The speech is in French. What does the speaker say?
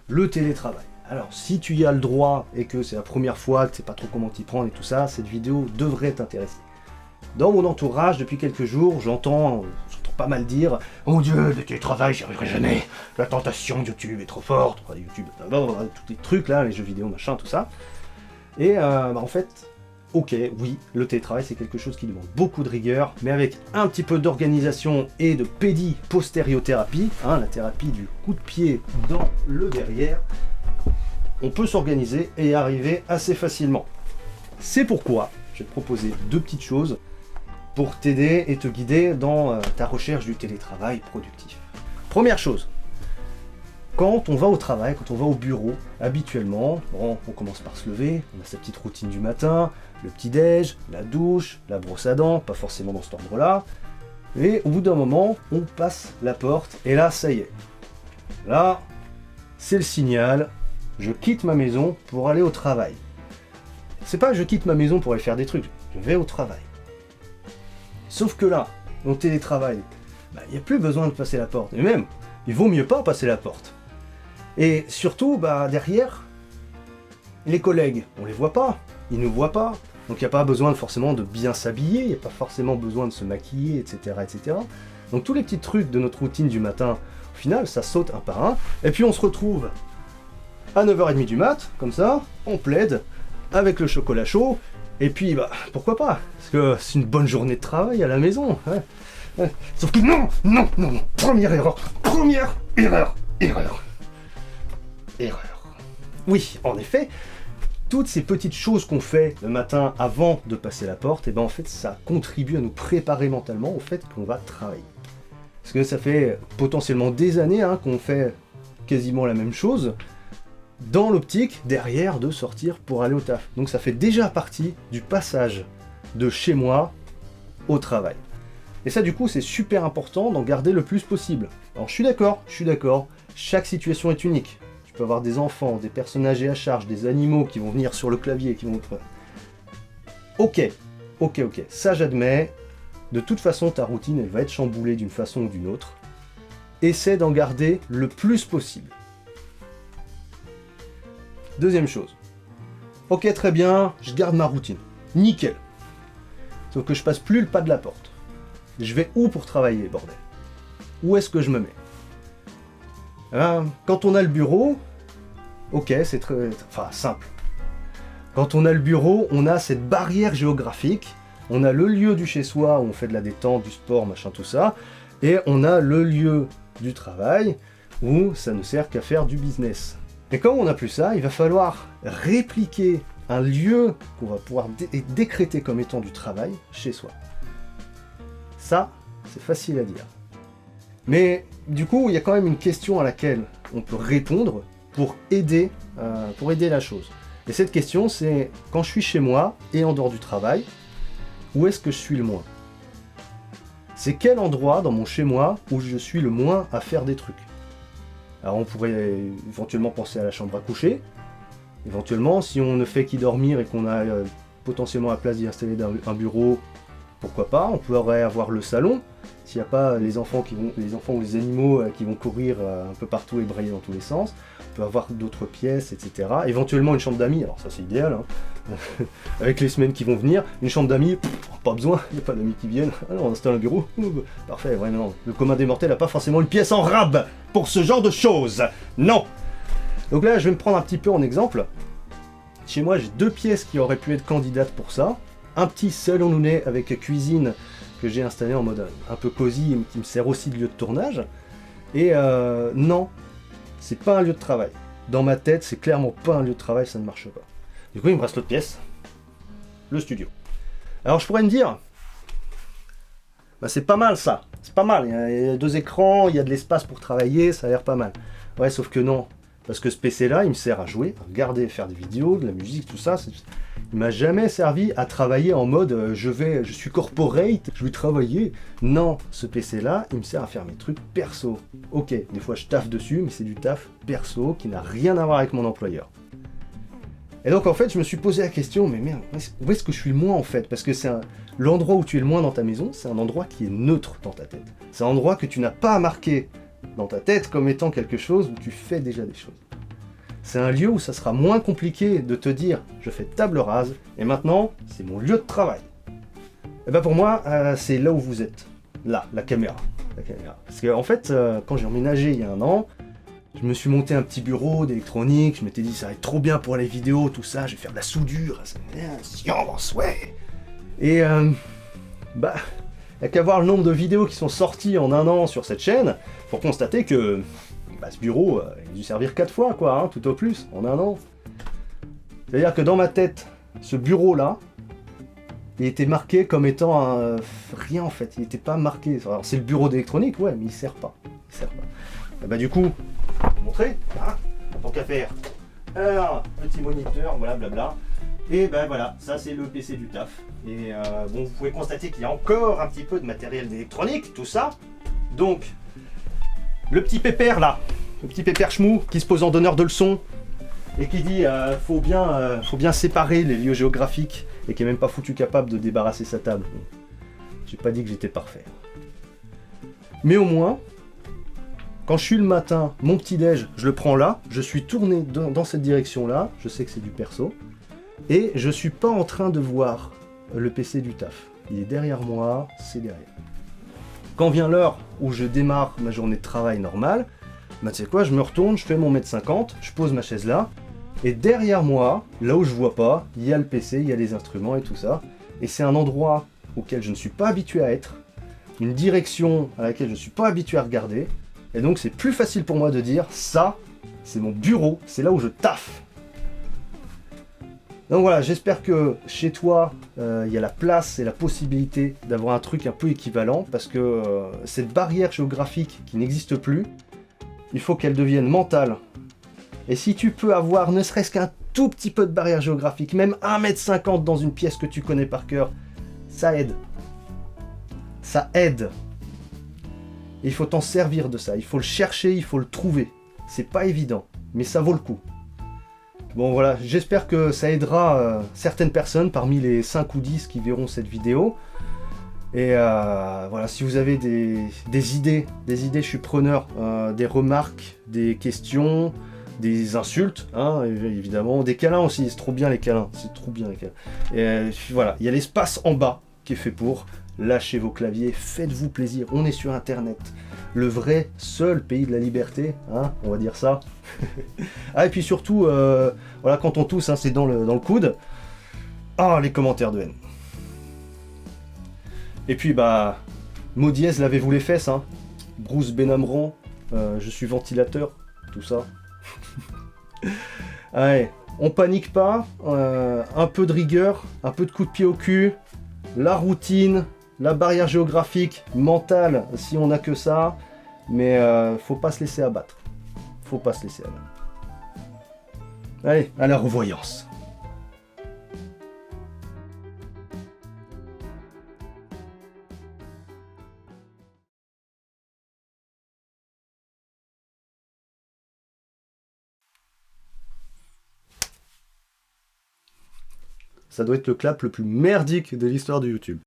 le télétravail. Alors, si tu y as le droit et que c'est la première fois, que tu sais pas trop comment t'y prendre et tout ça, cette vidéo devrait t'intéresser. Dans mon entourage, depuis quelques jours, j'entends pas mal dire « Oh mon Dieu, le télétravail, j'y arriverai jamais, la tentation de YouTube est trop forte, YouTube, tous les trucs là, les jeux vidéo, machin, tout ça. » Et en fait, ok, oui, le télétravail c'est quelque chose qui demande beaucoup de rigueur, mais avec un petit peu d'organisation et de pédi-postériothérapie, la thérapie du coup de pied dans le derrière, on peut s'organiser et y arriver assez facilement. C'est pourquoi je vais te proposer 2 petites choses pour t'aider et te guider dans ta recherche du télétravail productif. Première chose, quand on va au travail, quand on va au bureau, habituellement, on commence par se lever, on a sa petite routine du matin, le petit-déj, la douche, la brosse à dents, pas forcément dans cet ordre-là, et au bout d'un moment, on passe la porte, et là, ça y est. Là, c'est le signal, je quitte ma maison pour aller au travail. C'est pas je quitte ma maison pour aller faire des trucs, je vais au travail. Sauf que là, au télétravail, il n'y a plus besoin de passer la porte. Et même, il vaut mieux pas passer la porte. Et surtout, derrière, les collègues, on les voit pas, ils nous voient pas. Donc il n'y a pas besoin forcément de bien s'habiller, il n'y a pas forcément besoin de se maquiller, etc., etc. Donc tous les petits trucs de notre routine du matin, au final, ça saute un par un. Et puis on se retrouve à 9h30 du mat, comme ça, on plaide, avec le chocolat chaud. Et puis, pourquoi pas? Parce que c'est une bonne journée de travail à la maison. Sauf que non, première erreur. Oui, en effet, toutes ces petites choses qu'on fait le matin avant de passer la porte, en fait, ça contribue à nous préparer mentalement au fait qu'on va travailler. Parce que ça fait potentiellement des années qu'on fait quasiment la même chose, dans l'optique derrière de sortir pour aller au taf. Donc ça fait déjà partie du passage de chez moi au travail. Et ça du coup c'est super important d'en garder le plus possible. Alors je suis d'accord, chaque situation est unique. Tu peux avoir des enfants, des personnes âgées à charge, des animaux qui vont venir sur le clavier, qui vont... Ok, ça j'admets. De toute façon ta routine elle va être chamboulée d'une façon ou d'une autre. Essaie d'en garder le plus possible. Deuxième chose. Ok, très bien, je garde ma routine. Nickel. Sauf que je passe plus le pas de la porte. Je vais où pour travailler, bordel? Où est-ce que je me mets? Quand on a le bureau, ok, c'est simple. Quand on a le bureau, on a cette barrière géographique, on a le lieu du chez-soi où on fait de la détente, du sport, machin, tout ça, et on a le lieu du travail où ça ne sert qu'à faire du business. Et comme on n'a plus ça, il va falloir répliquer un lieu qu'on va pouvoir décréter comme étant du travail chez soi. Ça, c'est facile à dire. Mais du coup, il y a quand même une question à laquelle on peut répondre pour aider la chose. Et cette question, c'est quand je suis chez moi et en dehors du travail, où est-ce que je suis le moins? C'est quel endroit dans mon chez-moi où je suis le moins à faire des trucs? Alors on pourrait éventuellement penser à la chambre à coucher. Éventuellement, si on ne fait qu'y dormir et qu'on a potentiellement la place d'y installer un bureau, pourquoi pas? On pourrait avoir le salon. S'il n'y a pas les enfants ou les animaux qui vont courir un peu partout et brailler dans tous les sens, on peut avoir d'autres pièces, etc. Éventuellement une chambre d'amis, alors ça c'est idéal, avec les semaines qui vont venir, une chambre d'amis, pas besoin, il n'y a pas d'amis qui viennent, alors on installe un bureau, parfait, ouais, non, le commun des mortels n'a pas forcément une pièce en rab pour ce genre de choses, non. Donc là je vais me prendre un petit peu en exemple. Chez moi j'ai 2 pièces qui auraient pu être candidates pour ça, un petit salon-nounet avec cuisine que j'ai installé en mode un peu cosy et qui me sert aussi de lieu de tournage. Et non, c'est pas un lieu de travail. Dans ma tête, c'est clairement pas un lieu de travail, ça ne marche pas. Du coup, il me reste l'autre pièce, le studio. Alors je pourrais me dire, c'est pas mal ça, c'est pas mal, il y a 2 écrans, il y a de l'espace pour travailler, ça a l'air pas mal. Ouais, sauf que non, parce que ce PC-là, il me sert à jouer, à regarder, faire des vidéos, de la musique, tout ça. Il m'a jamais servi à travailler en mode je suis corporate, je vais travailler. Non, ce PC-là, il me sert à faire mes trucs perso. Ok, des fois je taffe dessus, mais c'est du taf perso qui n'a rien à voir avec mon employeur. Et donc en fait, je me suis posé la question, mais merde, où est-ce que je suis le moins en fait? Parce que l'endroit où tu es le moins dans ta maison, c'est un endroit qui est neutre dans ta tête. C'est un endroit que tu n'as pas à marquer dans ta tête comme étant quelque chose où tu fais déjà des choses. c'est un lieu où ça sera moins compliqué de te dire je fais table rase et maintenant c'est mon lieu de travail. Et ben pour moi, c'est là où vous êtes. Là, la caméra. Parce que en fait, quand j'ai emménagé il y a 1 an, je me suis monté un petit bureau d'électronique, je m'étais dit ça va être trop bien pour les vidéos, tout ça, je vais faire de la soudure, science, ouais. Et bah, il n'y a qu'à voir le nombre de vidéos qui sont sorties en 1 an sur cette chaîne pour constater que bah, ce bureau, il a dû servir 4 fois, quoi, hein, tout au plus, en 1 an. C'est-à-dire que dans ma tête, ce bureau-là, il était marqué comme étant rien en fait, il n'était pas marqué. Alors c'est le bureau d'électronique, ouais, mais il sert pas. Il sert pas. Et bah du coup, je vais vous montrer, hein, tant qu'à faire. Alors, petit moniteur, voilà, blabla. Et ben voilà, ça c'est le PC du taf. Et bon, vous pouvez constater qu'il y a encore un petit peu de matériel d'électronique, tout ça. Donc, le petit pépère là, le petit pépère chmou qui se pose en donneur de leçons et qui dit faut bien séparer les lieux géographiques et qui est même pas foutu capable de débarrasser sa table. J'ai pas dit que j'étais parfait. Mais au moins, quand je suis le matin, mon petit-déj, je le prends là, je suis tourné dans cette direction-là, je sais que c'est du perso, et je suis pas en train de voir le PC du taf. Il est derrière moi, c'est derrière. Quand vient l'heure où je démarre ma journée de travail normale, bah tu sais quoi, je me retourne, je fais mon 1m50, je pose ma chaise là, et derrière moi, là où je vois pas, il y a le PC, il y a les instruments et tout ça, et c'est un endroit auquel je ne suis pas habitué à être, une direction à laquelle je ne suis pas habitué à regarder, et donc c'est plus facile pour moi de dire, ça, c'est mon bureau, c'est là où je taffe. Donc voilà, j'espère que chez toi, il y a la place et la possibilité d'avoir un truc un peu équivalent, parce que cette barrière géographique qui n'existe plus, il faut qu'elle devienne mentale. Et si tu peux avoir ne serait-ce qu'un tout petit peu de barrière géographique, même 1m50 dans une pièce que tu connais par cœur, ça aide. Ça aide. Et il faut t'en servir de ça, il faut le chercher, il faut le trouver. C'est pas évident, mais ça vaut le coup. Bon voilà, j'espère que ça aidera certaines personnes parmi les 5 ou 10 qui verront cette vidéo. Et voilà, si vous avez des idées, je suis preneur, des remarques, des questions, des insultes, hein, évidemment, des câlins aussi, c'est trop bien les câlins, c'est trop bien les câlins. Et voilà, il y a l'espace en bas qui est fait pour. Lâchez vos claviers, faites-vous plaisir, on est sur internet. Le vrai, seul pays de la liberté, hein, on va dire ça. Ah, et puis surtout, voilà, quand on tousse, hein, c'est dans le coude. Ah, les commentaires de haine. Et puis, bah, mot dièse, lavez-vous les fesses, hein. Bruce Benamran, je suis ventilateur, tout ça. Allez, on panique pas, un peu de rigueur, un peu de coup de pied au cul, la routine, la barrière géographique, mentale, si on n'a que ça, mais faut pas se laisser abattre. Faut pas se laisser abattre. Allez, à la revoyance. Ça doit être le clap le plus merdique de l'histoire de YouTube.